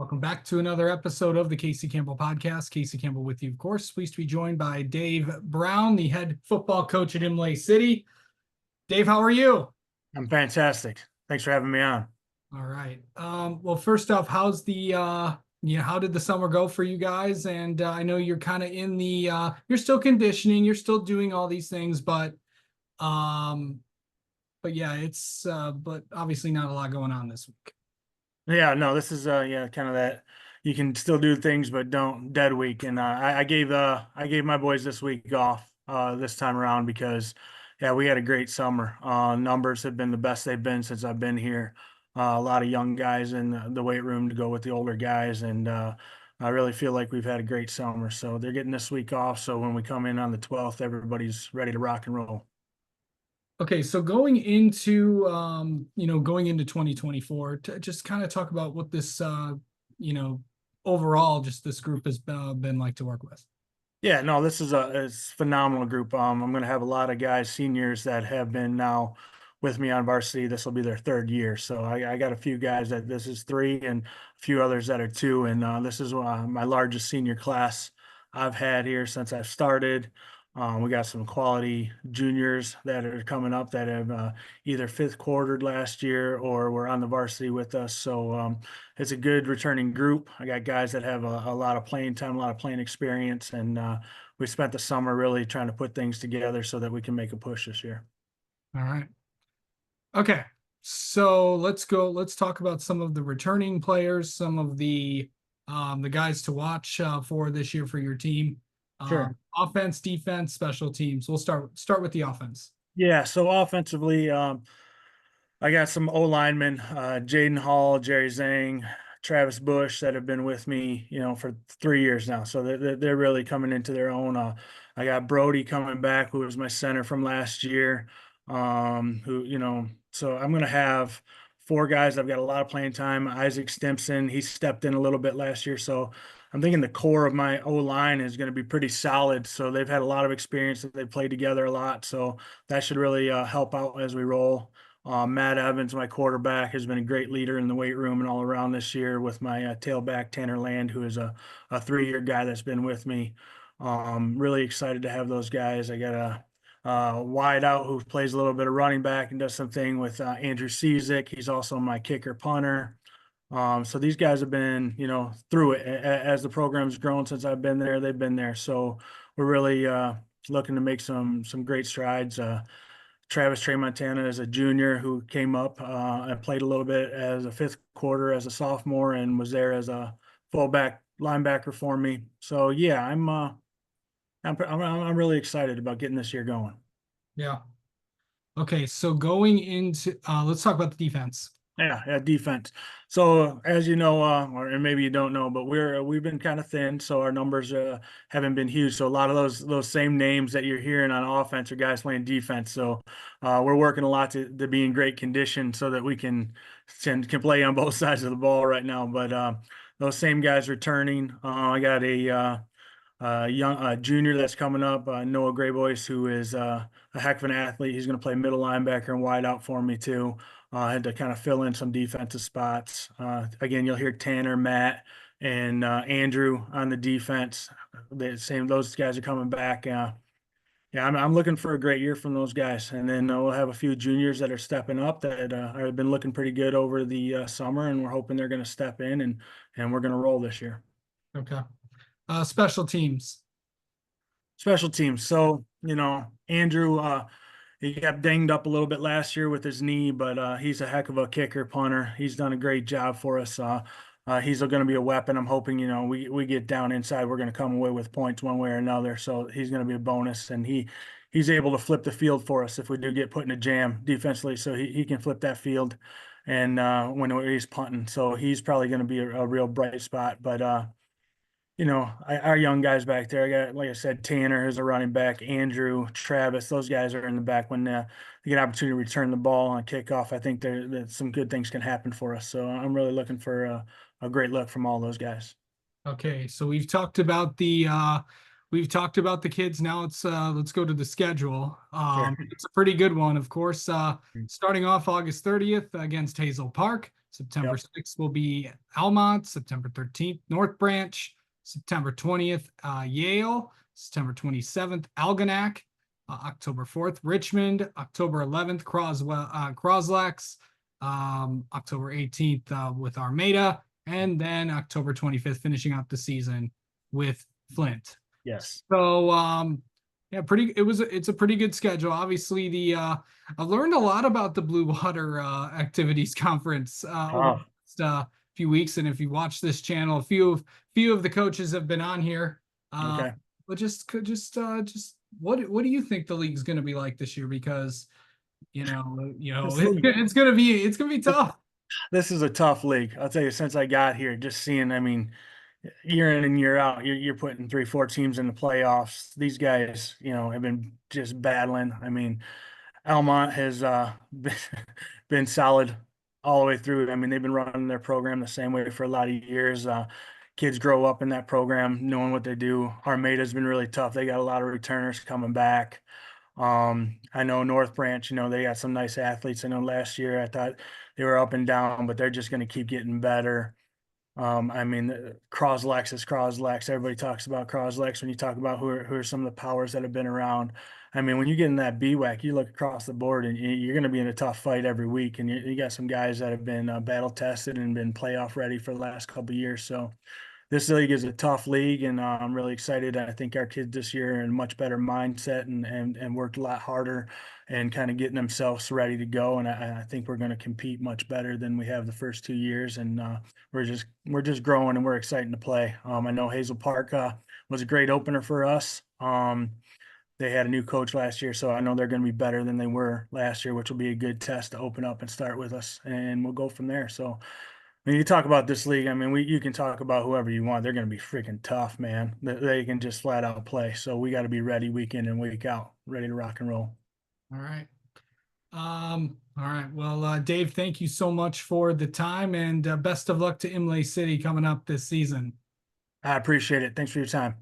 Welcome back to another episode of the Casey Campbell Podcast. Casey Campbell with you, of course. Pleased to be joined by Dave Brown, the head football coach at Imlay City. Dave, how are you? I'm fantastic. Thanks for having me on. All right. Well, first off, how's the how did the summer go for you guys? And I know you're kind of in the you're still conditioning, you're still doing all these things, um, but yeah, it's but obviously not a lot going on this week. Yeah, no, this is kind of that you can still do things but don't dead week. And I gave my boys this week off this time around because we had a great summer. Numbers have been the best they've been since I've been here. A lot of young guys in the weight room to go with the older guys, and I really feel like we've had a great summer. So they're getting this week off. So when we come in on the 12th, everybody's ready to rock and roll. Okay, so going into going into 2024, to just kind of talk about what this you know, overall just this group has been like to work with. Yeah, no, this is it's a phenomenal group. I'm going to have a lot of guys, seniors that have been now with me on varsity. This will be their third year. So I got a few guys that this is three and a few others that are two. And this is my largest senior class I've had here since I've started. We got some quality juniors that are coming up that have either fifth quartered last year or were on the varsity with us. So it's a good returning group. I got guys that have a lot of playing time, a lot of playing experience, and we spent the summer really trying to put things together so that we can make a push this year. All right. Okay. So let's go. Let's talk about some of the returning players, some of the guys to watch for this year for your team. Sure. Offense, defense, special teams. We'll start with the offense. Yeah. So offensively, I got some O linemen, Jaden Hall, Jerry Zhang, Travis Bush that have been with me, for 3 years now. So they're really coming into their own. I got Brody coming back, who was my center from last year. So I'm going to have four guys. I've got a lot of playing time. Isaac Stimson, he stepped in a little bit last year. So I'm thinking the core of my O line is going to be pretty solid. So they've had a lot of experience that they've played together a lot. So that should really help out as we roll. Matt Evans, my quarterback, has been a great leader in the weight room and all around this year with my tailback, Tanner Land, who is a 3-year guy that's been with me. Really excited to have those guys. I got a wide out who plays a little bit of running back and does something with Andrew Cizik. He's also my kicker punter. So these guys have been, through it as the program's grown since I've been there. They've been there. So we're really looking to make some great strides. Travis Trey Montana is a junior who came up and played a little bit as a fifth quarter as a sophomore and was there as a fullback linebacker for me. So yeah, I'm really excited about getting this year going. Yeah. Okay, so going into let's talk about the defense. Yeah, defense. So as you know, or maybe you don't know, but we've been kind of thin, so our numbers haven't been huge. So a lot of those same names that you're hearing on offense are guys playing defense. So we're working a lot to be in great condition so that we can play on both sides of the ball right now. But those same guys returning. I got a young junior that's coming up, Noah Grayboys, who is a heck of an athlete. He's going to play middle linebacker and wide out for me too. I had to kind of fill in some defensive spots. Again, you'll hear Tanner, Matt, and Andrew on the defense. Those guys are coming back. I'm looking for a great year from those guys. And then we'll have a few juniors that are stepping up that have been looking pretty good over the summer, and we're hoping they're going to step in and we're going to roll this year. Okay. Special teams. Special teams. So, Andrew, he got dinged up a little bit last year with his knee, but he's a heck of a kicker, punter. He's done a great job for us. He's going to be a weapon. I'm hoping, we get down inside, we're going to come away with points one way or another. So he's going to be a bonus, and he's able to flip the field for us if we do get put in a jam defensively. So he can flip that field, and when he's punting, so he's probably going to be a real bright spot. But our young guys back there, I got, like I said, Tanner is a running back, Andrew, Travis, those guys are in the back when they get an opportunity to return the ball on kickoff. I think that some good things can happen for us. So I'm really looking for a great look from all those guys. Okay, so we've talked about the kids. Now let's go to the schedule. Sure. It's a pretty good one, of course. Starting off August 30th against Hazel Park. September Yep. 6th will be Almont. September 13th, North Branch. September 20th, Yale. September 27th, Algonac. October 4th, Richmond. October 11th, Croslex. October 18th with Armada. And then October 25th, finishing up the season with Flint. Yes. So yeah, it's a pretty good schedule. Obviously, the I've learned a lot about the Blue Water Activities Conference over the Tough. last few weeks. And if you watch this channel, a few of the coaches have been on here. Uh, Okay. but just what do you think the league's going to be like this year? Because This league, it's gonna be this, tough. this is a tough league. I'll tell you, since I got here, just seeing, I mean, year in and year out, you're putting 3, 4 teams in the playoffs. These guys, have been just battling. I mean, Almont has been solid all the way through. I mean, they've been running their program the same way for a lot of years. Kids grow up in that program knowing what they do. Armada's been really tough. They got a lot of returners coming back. I know North Branch, they got some nice athletes. I know last year I thought they were up and down, but they're just going to keep getting better. I mean, Croslex is Croslex. Everybody talks about Croslex when you talk about who are some of the powers that have been around. I mean, when you get in that BWAC, you look across the board and you're going to be in a tough fight every week. And you got some guys that have been battle tested and been playoff ready for the last couple of years. So this league is a tough league, and I'm really excited. I think our kids this year are in a much better mindset and worked a lot harder and kind of getting themselves ready to go. And I think we're going to compete much better than we have the first 2 years. And we're just growing, and we're excited to play. I know Hazel Park was a great opener for us. They had a new coach last year, so I know they're going to be better than they were last year, which will be a good test to open up and start with us, and we'll go from there. So when you talk about this league, I mean, you can talk about whoever you want. They're going to be freaking tough, man. They can just flat out play. So we got to be ready week in and week out, ready to rock and roll. All right. All right. Well, Dave, thank you so much for the time and best of luck to Imlay City coming up this season. I appreciate it. Thanks for your time.